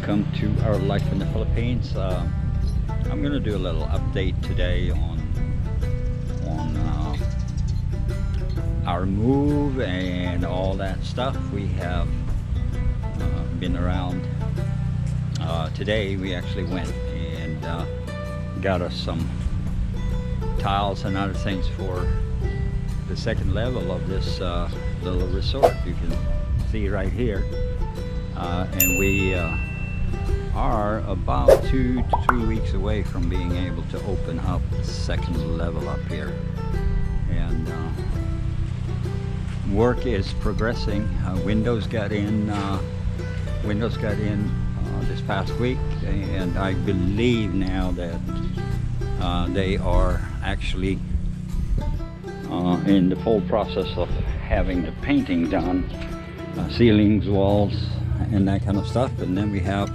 welcome to our life in the Philippines. I'm gonna do a little update today on our move and all that stuff. We have been around. Today we actually went and got us some tiles and other things for the second level of this little resort. You can see right here, and we are about 2 to 3 weeks away from being able to open up the second level up here, and work is progressing. Windows got in this past week, and I believe now that they are actually in the full process of having the painting done, ceilings, walls, and that kind of stuff. And then we have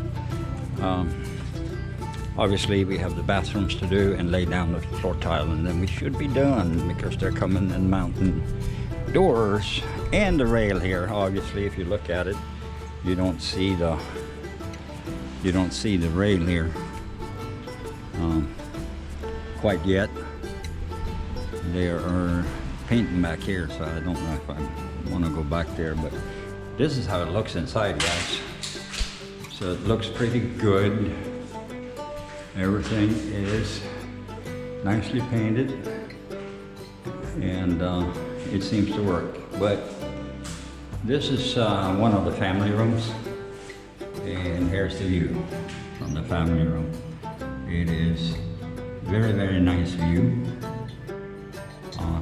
obviously we have the bathrooms to do and lay down the floor tile, and then we should be done, because they're coming and mounting doors and the rail here. Obviously, if you look at it, you don't see the rail here quite yet. They are painting back here, so I don't know if I want to go back there, but this is how it looks inside, guys. So it looks pretty good. Everything is nicely painted, and it seems to work. But this is one of the family rooms, and here's the view from the family room. It is very, very nice view.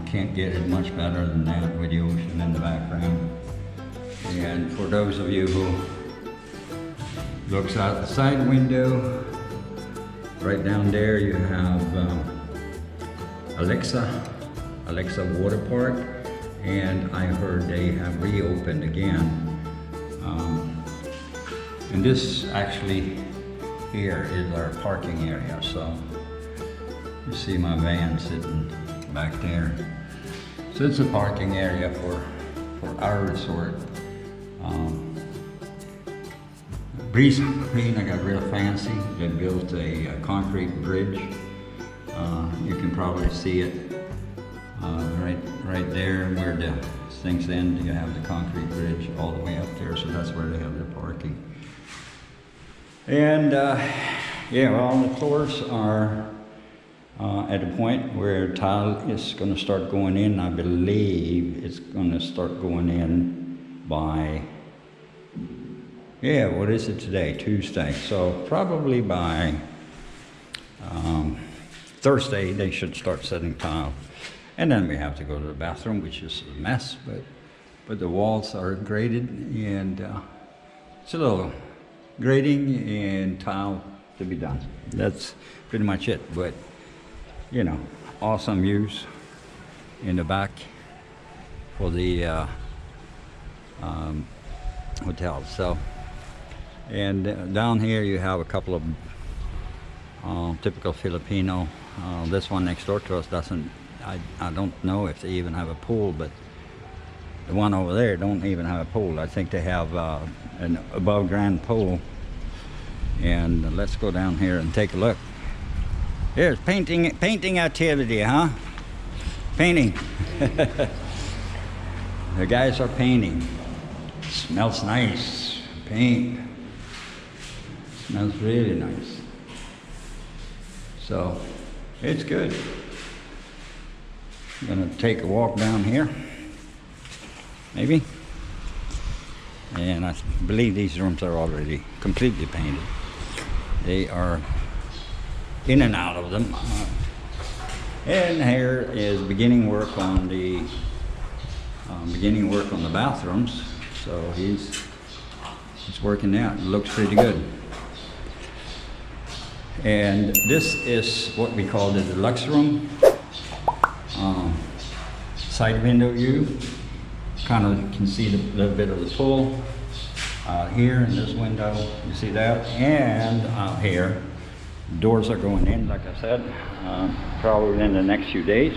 Can't get it much better than that with the ocean in the background. And for those of you who looks out the side window, right down there you have Alexa Water Park, and I heard they have reopened again. And this actually here is our parking area. So you see my van sitting back there. So it's a parking area for our resort. Breeze Queen, I got real fancy. They built a concrete bridge. You can probably see it right there where the things end. You have the concrete bridge all the way up there, so that's where they have their parking. And yeah, well, the floors are at a point where tile is going to start going in. I believe it's going to start going in by, yeah, what is it today? Tuesday. So probably by Thursday they should start setting tile. And then we have to go to the bathroom, which is a mess, but the walls are graded, and it's a little grading and tile to be done. That's pretty much it. But you know, awesome views in the back for the hotel. So, and down here you have a couple of typical Filipino. This one next door to us doesn't, I don't know if they even have a pool, but the one over there don't even have a pool. I think they have an above ground pool. And let's go down here and take a look. Here's painting activity, huh? Painting. The guys are painting. Smells nice. Paint. Smells really nice. So it's good. I'm gonna take a walk down here, maybe. And I believe these rooms are already completely painted. They are in and out of them. And here is beginning work on the bathrooms. So he's working out. It looks pretty good. And this is what we call the deluxe room. Side window view. Kind of can see a little bit of the pool here in this window. You see that? And out here, doors are going in, like I said, probably in the next few days.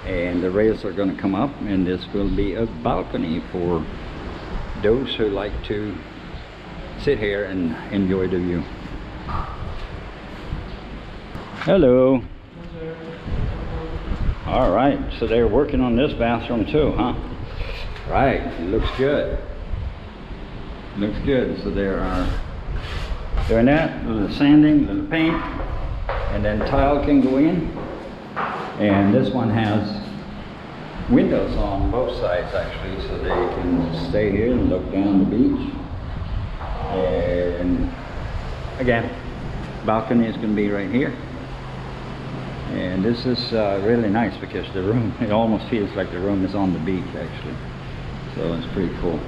And the rails are going to come up, and this will be a balcony for those who like to sit here and enjoy the view. Hello. All right, so they're working on this bathroom too, huh? Right, it looks good. Looks good. So there are doing that, a little sanding, a little paint, and then tile can go in. And this one has windows on both sides actually, so they can stay here and look down the beach. And again, balcony is going to be right here. And this is really nice because the room, it almost feels like the room is on the beach actually. So it's pretty cool.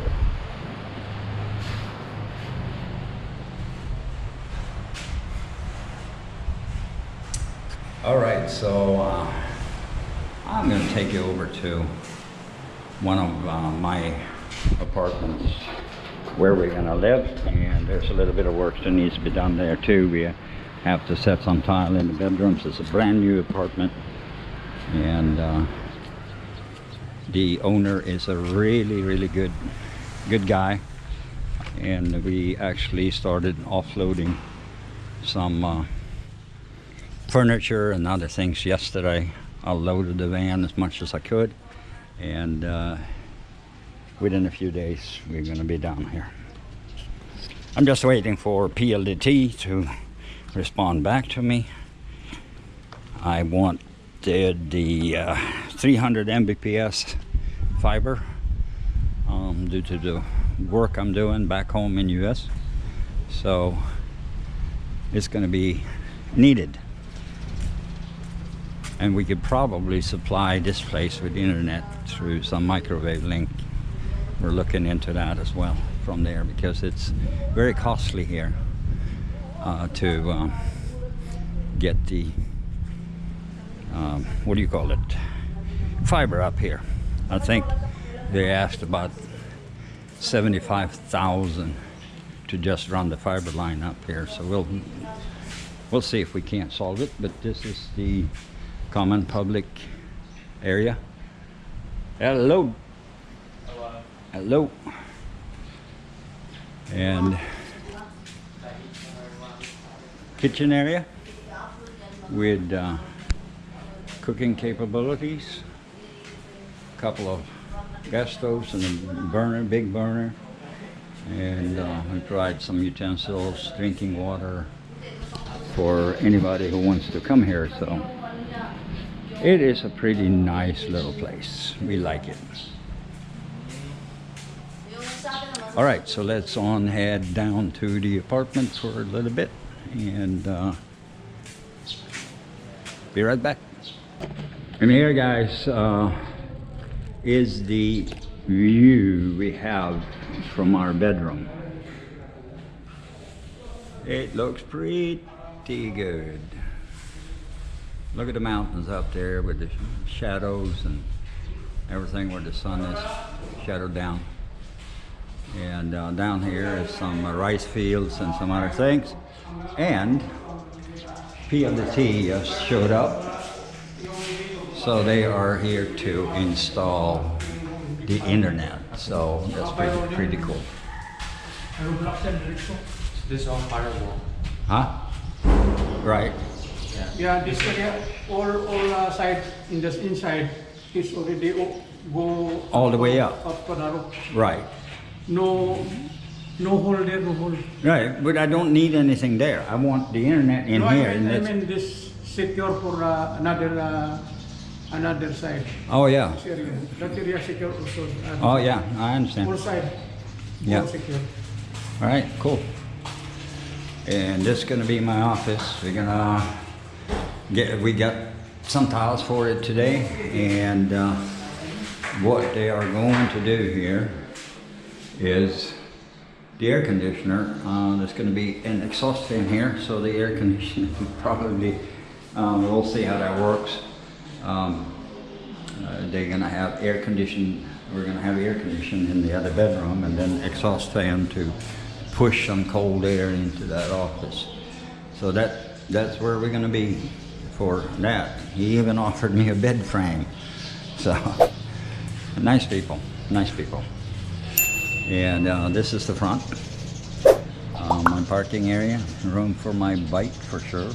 All right, so I'm going to take you over to one of my apartments where we're going to live, and there's a little bit of work that needs to be done there too. We have to set some tile in the bedrooms. It's a brand new apartment, and the owner is a really good guy, and we actually started offloading some furniture and other things yesterday. I loaded the van as much as I could, and within a few days we're going to be down here. I'm just waiting for PLDT to respond back to me. I wanted the 300 Mbps fiber due to the work I'm doing back home in US, so it's going to be needed. And we could probably supply this place with internet through some microwave link. We're looking into that as well from there, because it's very costly here to get the what do you call it, fiber up here. I think they asked about 75,000 to just run the fiber line up here. So we'll see if we can't solve it. But this is the common public area. Hello. Hello. And kitchen area with cooking capabilities, a couple of gas stoves and a burner, big burner, and we provide some utensils, drinking water for anybody who wants to come here. So it is a pretty nice little place. We like it. All right, so let's head down to the apartment for a little bit, and be right back. And here, guys, is the view we have from our bedroom. It looks pretty good. Look at the mountains up there with the shadows and everything where the sun is shadowed down. And down here is some rice fields and some other things. And PLDT just showed up. So they are here to install the internet. So that's pretty cool. This is all firewall. Huh? Right. Yeah, this area, all side in the inside is already go All the way up. Up to the roof. Right. No hole there, no hole. Right, but I don't need anything there. I want the internet in No, here. I mean this secure for another side. Oh yeah. This area. That area secure also. Oh yeah, I understand. All side. Yeah. All secure. All right, cool. And this is going to be my office. We got some tiles for it today, and what they are going to do here is the air conditioner. There's going to be an exhaust fan here, so the air conditioner probably, we'll see how that works. They're going to have air conditioning. We're going to have air conditioning in the other bedroom, and then exhaust fan to push some cold air into that office. So that's where we're going to be for that. He even offered me a bed frame. So nice people, nice people. And this is the front. My parking area, room for my bike for sure.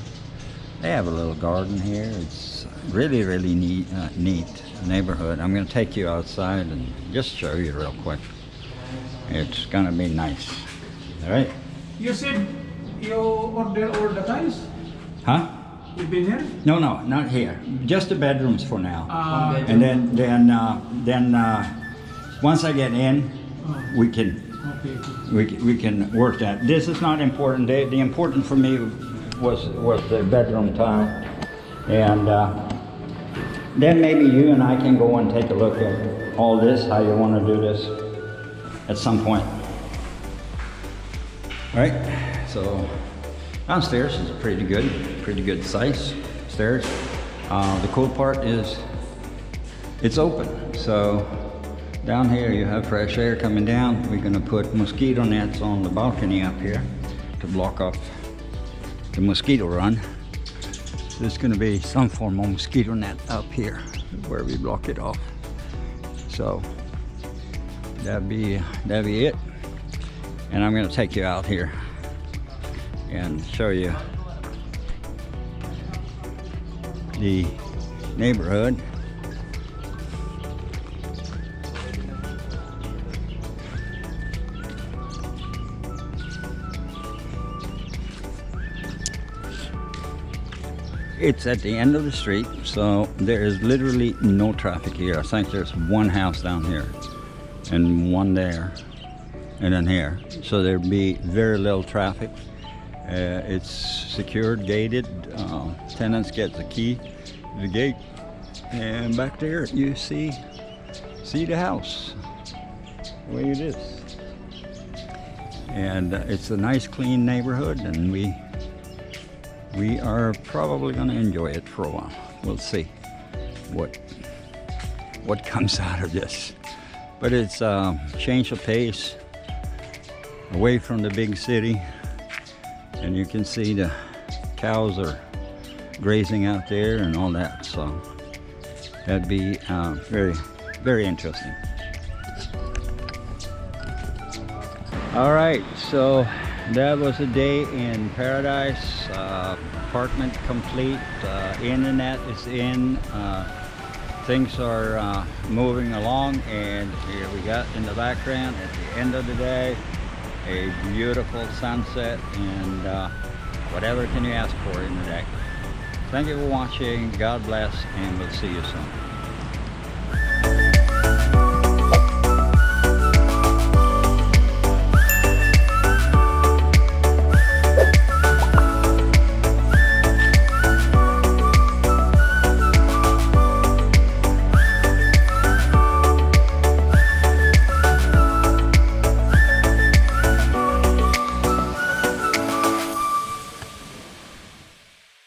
They have a little garden here. It's really, really neat neighborhood. I'm going to take you outside and just show you real quick. It's going to be nice. All right. You said you order all the guys? Huh? You've been here? No, not here. Just the bedrooms for now. Okay. And then once I get in, we can we can work that. This is not important. The important for me was the bedroom time, and then maybe you and I can go and take a look at all this. How you want to do this at some point, right? So downstairs is pretty good size stairs. The cool part is it's open, so down here you have fresh air coming down. We're going to put mosquito nets on the balcony up here to block off the mosquito run. There's going to be some form of mosquito net up here where we block it off. So that'd be it. And I'm going to take you out here and show you the neighborhood. It's at the end of the street, so there is literally no traffic here. I think there's one house down here and one there and then here. So there'd be very little traffic. It's secured, gated. Tenants get the key to the gate. And back there you see the house, the way it is. And it's a nice clean neighborhood, and we are probably going to enjoy it for a while. We'll see what comes out of this. But it's change of pace, away from the big city. And you can see the cows are grazing out there and all that. So that'd be very, very interesting. All right, so that was a day in paradise. Apartment complete. Internet is in. Things are moving along, and here we got in the background at the end of the day a beautiful sunset, and whatever can you ask for in the day. Thank you for watching. God bless, and we'll see you soon.